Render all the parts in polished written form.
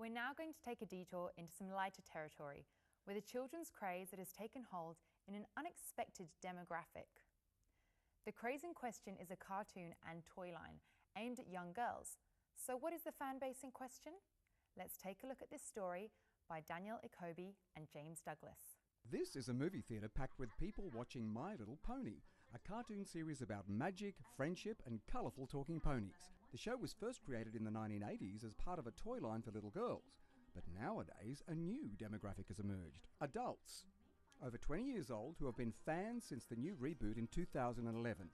We're now going to take a detour into some lighter territory with a children's craze that has taken hold in an unexpected demographic. The craze in question is a cartoon and toy line aimed at young girls. So what is the fan base in question? Let's take a look at this story by Daniel Ikobi and James Douglas. This is a movie theatre packed with people watching My Little Pony, a cartoon series about magic, friendship and colourful talking ponies. The show was first created in the 1980s as part of a toy line for little girls. But nowadays, a new demographic has emerged. Adults, over 20 years old, who have been fans since the new reboot in 2011.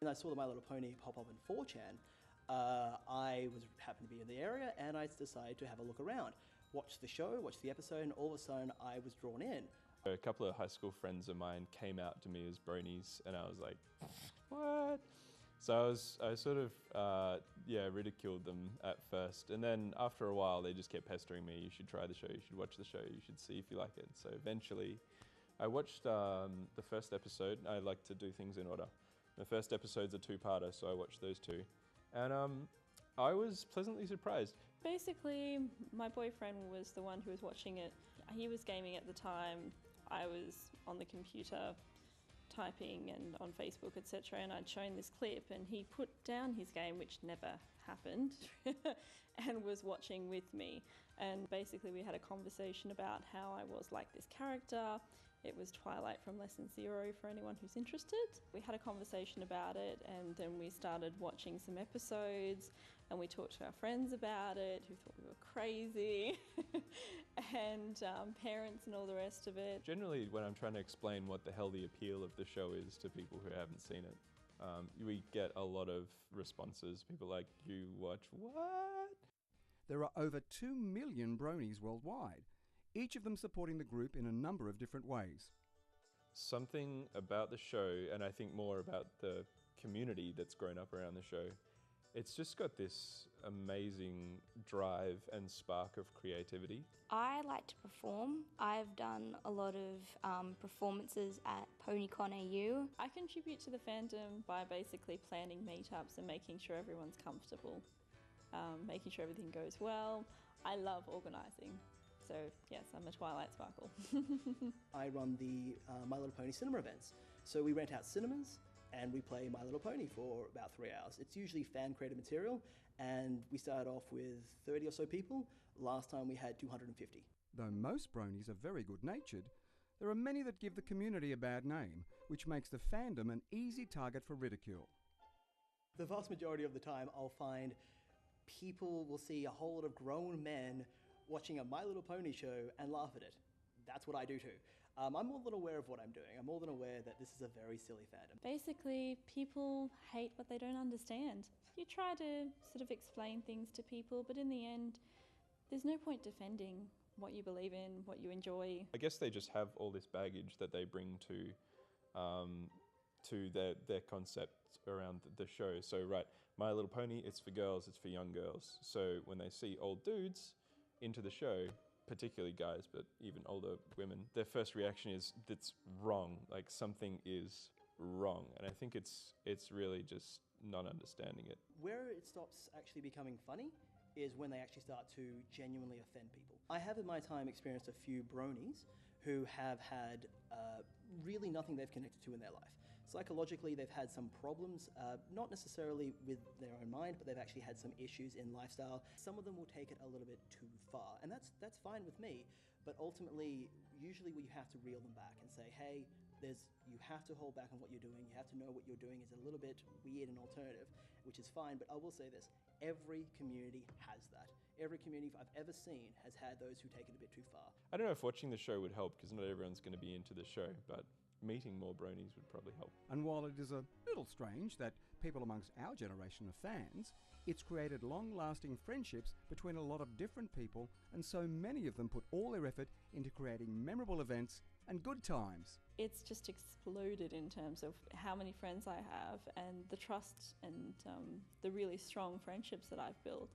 And I saw the My Little Pony pop up in 4chan. I happened to be in the area and I decided to have a look around. Watch the show, watch the episode, and all of a sudden I was drawn in. A couple of high school friends of mine came out to me as bronies and I was like, what? So I sort of ridiculed them at first, and then after a while they just kept pestering me, you should try the show, you should watch the show, you should see if you like it. So eventually I watched the first episode. I like to do things in order. The first episode's a two-parter, so I watched those two. And I was pleasantly surprised. Basically, my boyfriend was the one who was watching it. He was gaming at the time. I was on the computer typing and on Facebook, etc. And I'd shown this clip and he put down his game, which never happened, and was watching with me. And basically we had a conversation about how I was like this character. It was Twilight from Lesson Zero for anyone who's interested. We had a conversation about it and then we started watching some episodes and we talked to our friends about it who thought we were crazy and parents and all the rest of it. Generally, when I'm trying to explain what the hell the appeal of the show is to people who haven't seen it, we get a lot of responses. People like, you watch what? There are over 2 million bronies worldwide, each of them supporting the group in a number of different ways. Something about the show, and I think more about the community that's grown up around the show, it's just got this amazing drive and spark of creativity. I like to perform. I've done a lot of performances at PonyCon AU. I contribute to the fandom by basically planning meetups and making sure everyone's comfortable, making sure everything goes well. I love organising. So yes, I'm a Twilight Sparkle. I run the My Little Pony cinema events. So we rent out cinemas and we play My Little Pony for about 3 hours. It's usually fan-created material and we started off with 30 or so people. Last time we had 250. Though most bronies are very good-natured, there are many that give the community a bad name, which makes the fandom an easy target for ridicule. The vast majority of the time I'll find people will see a whole lot of grown men watching a My Little Pony show and laugh at it. That's what I do too. I'm more than aware of what I'm doing. I'm more than aware that this is a very silly fandom. Basically, people hate what they don't understand. You try to sort of explain things to people, but in the end, there's no point defending what you believe in, what you enjoy. I guess they just have all this baggage that they bring to their concept around the show. So right, My Little Pony, it's for girls, it's for young girls. So when they see old dudes into the show, particularly guys, but even older women, their first reaction is, that's wrong, like something is wrong. And I think it's really just not understanding it. Where it stops actually becoming funny is when they actually start to genuinely offend people. I have in my time experienced a few bronies who have had really nothing they've connected to in their life. Psychologically, they've had some problems, not necessarily with their own mind, but they've actually had some issues in lifestyle. Some of them will take it a little bit too far, and that's fine with me, but ultimately, usually we have to reel them back and say, hey, you have to hold back on what you're doing, you have to know what you're doing is a little bit weird and alternative, which is fine, but I will say this, every community has that. Every community I've ever seen has had those who take it a bit too far. I don't know if watching the show would help, because not everyone's going to be into the show, but meeting more bronies would probably help. And while it is a little strange that people amongst our generation of fans, it's created long-lasting friendships between a lot of different people, and so many of them put all their effort into creating memorable events and good times. It's just exploded in terms of how many friends I have and the trust and the really strong friendships that I've built.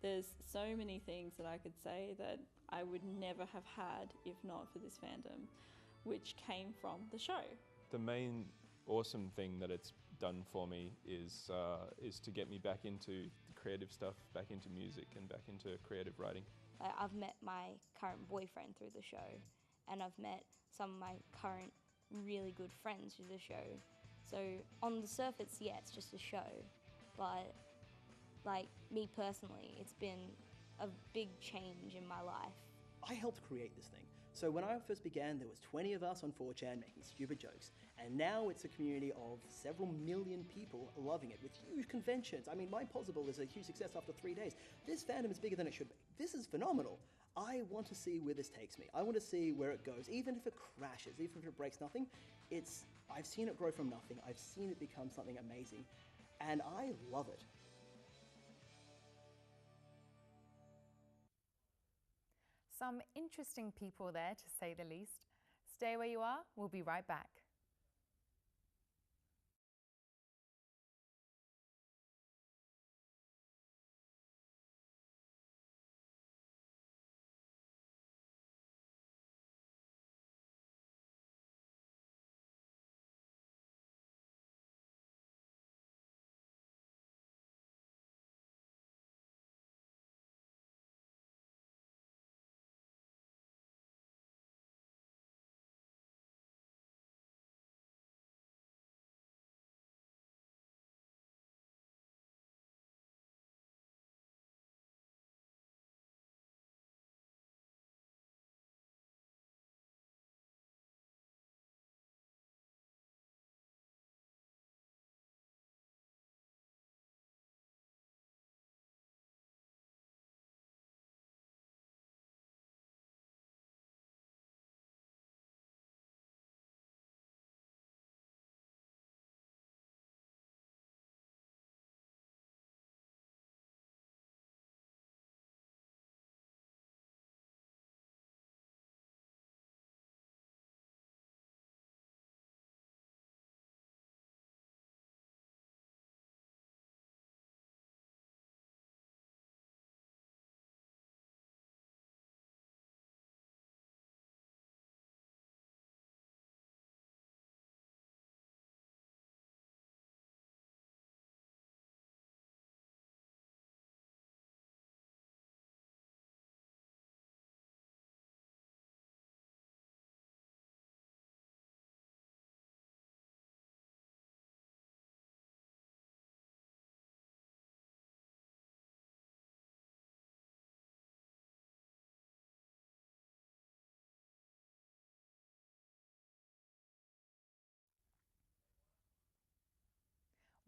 There's so many things that I could say that I would never have had if not for this fandom, which came from the show. The main awesome thing that it's done for me is to get me back into creative stuff, back into music, and back into creative writing. I've met my current boyfriend through the show, and I've met some of my current really good friends through the show. So on the surface, yeah, it's just a show, but like me personally, it's been a big change in my life. I helped create this thing. So when I first began, there was 20 of us on 4chan making stupid jokes. And now it's a community of several million people loving it with huge conventions. I mean, My Possible is a huge success after 3 days. This fandom is bigger than it should be. This is phenomenal. I want to see where this takes me. I want to see where it goes. Even if it crashes, even if it breaks nothing, I've seen it grow from nothing. I've seen it become something amazing. And I love it. Some interesting people there, to say the least. Stay where you are, we'll be right back.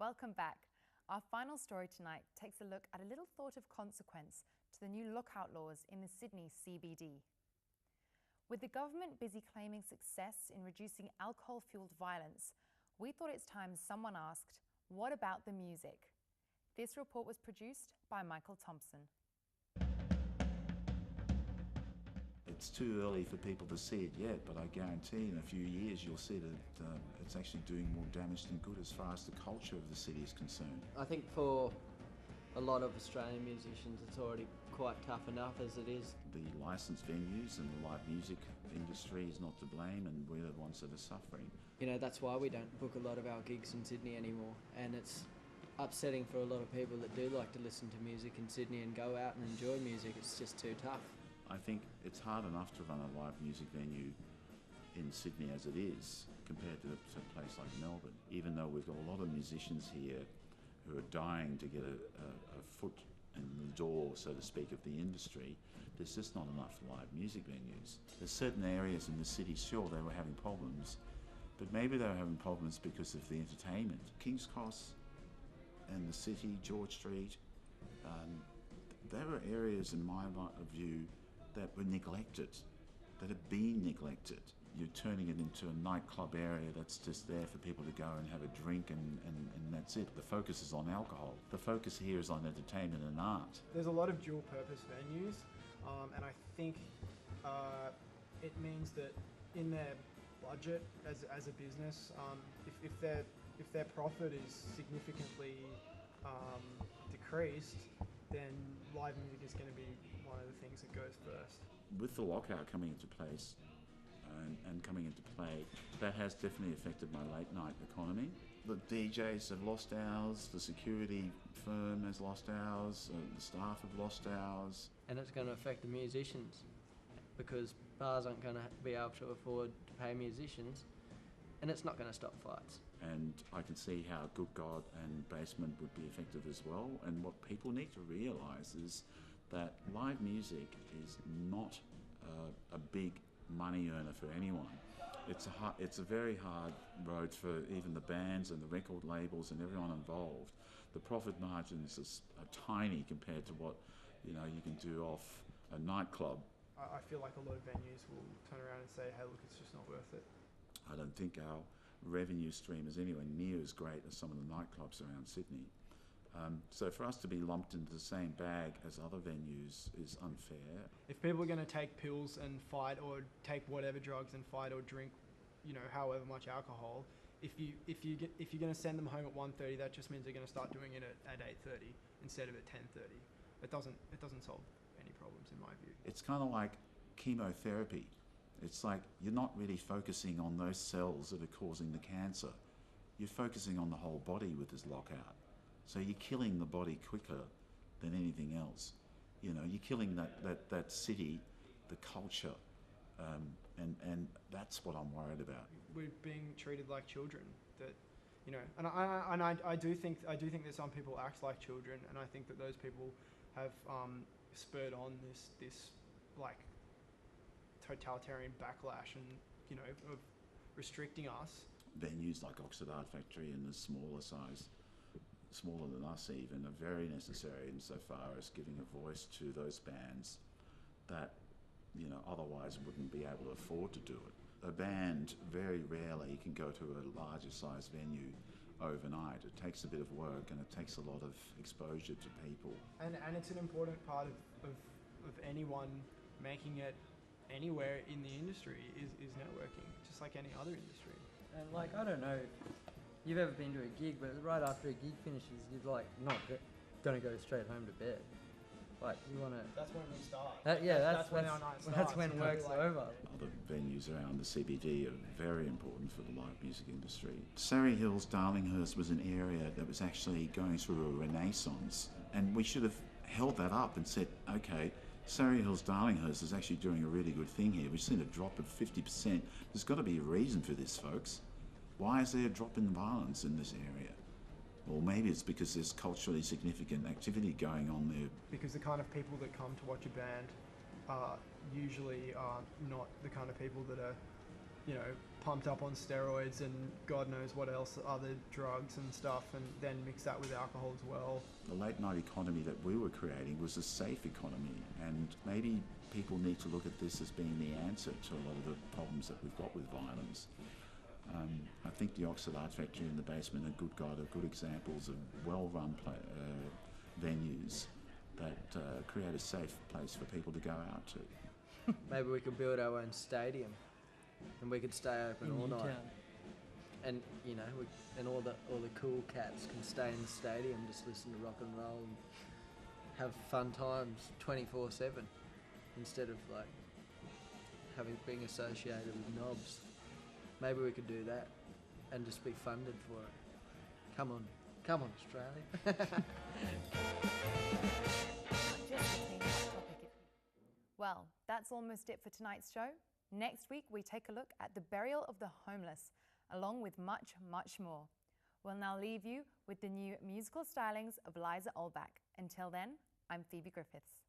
Welcome back. Our final story tonight takes a look at a little thought of consequence to the new lockout laws in the Sydney CBD. With the government busy claiming success in reducing alcohol-fueled violence, we thought it's time someone asked, what about the music? This report was produced by Michael Thompson. It's too early for people to see it yet, but I guarantee in a few years you'll see that it's actually doing more damage than good as far as the culture of the city is concerned. I think for a lot of Australian musicians it's already quite tough enough as it is. The licensed venues and the live music industry is not to blame, and we're the ones that are suffering. You know, that's why we don't book a lot of our gigs in Sydney anymore, and it's upsetting for a lot of people that do like to listen to music in Sydney and go out and enjoy music. It's just too tough. I think it's hard enough to run a live music venue in Sydney as it is compared to a place like Melbourne. Even though we've got a lot of musicians here who are dying to get a foot in the door, so to speak, of the industry, there's just not enough live music venues. There's certain areas in the city, sure, they were having problems, but maybe they were having problems because of the entertainment. King's Cross and the city, George Street, there were areas in my view that were neglected, that have been neglected. You're turning it into a nightclub area that's just there for people to go and have a drink and that's it. The focus is on alcohol. The focus here is on entertainment and art. There's a lot of dual purpose venues, and I think it means that in their budget as a business, if their profit is significantly decreased, then live music is going to be one of the things that goes first. With the lockout coming into place and coming into play, that has definitely affected my late night economy. The DJs have lost hours, the security firm has lost hours, the staff have lost hours. And it's going to affect the musicians because bars aren't going to be able to afford to pay musicians, and it's not going to stop fights. And I can see how Good God and Basement would be effective as well. And what people need to realise is that live music is not a big money earner for anyone. It's a very hard road for even the bands and the record labels and everyone involved. The profit margins are tiny compared to what you can do off a nightclub. I feel like a lot of venues will turn around and say, hey, look, it's just not worth it. I don't think our revenue stream is anywhere near as great as some of the nightclubs around Sydney. So for us to be lumped into the same bag as other venues is unfair. If people are going to take pills and fight, or take whatever drugs and fight, or drink, however much alcohol, if you're going to send them home at 1:30, that just means they're going to start doing it at 8:30 instead of at 10:30. It doesn't solve any problems in my view. It's kind of like chemotherapy. It's like you're not really focusing on those cells that are causing the cancer. You're focusing on the whole body with this lockout. So you're killing the body quicker than anything else. You're killing that city, the culture, and that's what I'm worried about. We're being treated like children. And I do think that some people act like children, and I think that those people have spurred on this like totalitarian backlash and of restricting us. Venues like Oxford Art Factory and the smaller than us even, are very necessary insofar as giving a voice to those bands that otherwise wouldn't be able to afford to do it. A band very rarely can go to a larger size venue overnight. It takes a bit of work and it takes a lot of exposure to people. And it's an important part of anyone making it anywhere in the industry is networking, just like any other industry. And I don't know if you've ever been to a gig, but right after a gig finishes, you're not going to go straight home to bed. You want to... That's when we start. That's when our night starts. That's when work's over. Other venues around the CBD are very important for the live music industry. Surrey Hills, Darlinghurst was an area that was actually going through a renaissance, and we should have held that up and said, okay, Surrey Hills, Darlinghurst is actually doing a really good thing here. We've seen a drop of 50%. There's got to be a reason for this, folks. Why is there a drop in violence in this area? Well, maybe it's because there's culturally significant activity going on there. Because the kind of people that come to watch a band usually are not the kind of people that are, pumped up on steroids and God knows what else, other drugs and stuff, and then mix that with alcohol as well. The late night economy that we were creating was a safe economy, and maybe people need to look at this as being the answer to a lot of the problems that we've got with violence. I think the Oxford Art Factory and the Basement and Good God are good examples of well-run venues that create a safe place for people to go out to. Maybe we could build our own stadium, and we could stay open all night. And and all the cool cats can stay in the stadium, just listen to rock and roll and have fun times 24/7, instead of being associated with knobs. Maybe we could do that and just be funded for it. Come on, Australia. Well, that's almost it for tonight's show. Next week, we take a look at the burial of the homeless, along with much, much more. We'll now leave you with the new musical stylings of Liza Olbach. Until then, I'm Phoebe Griffiths.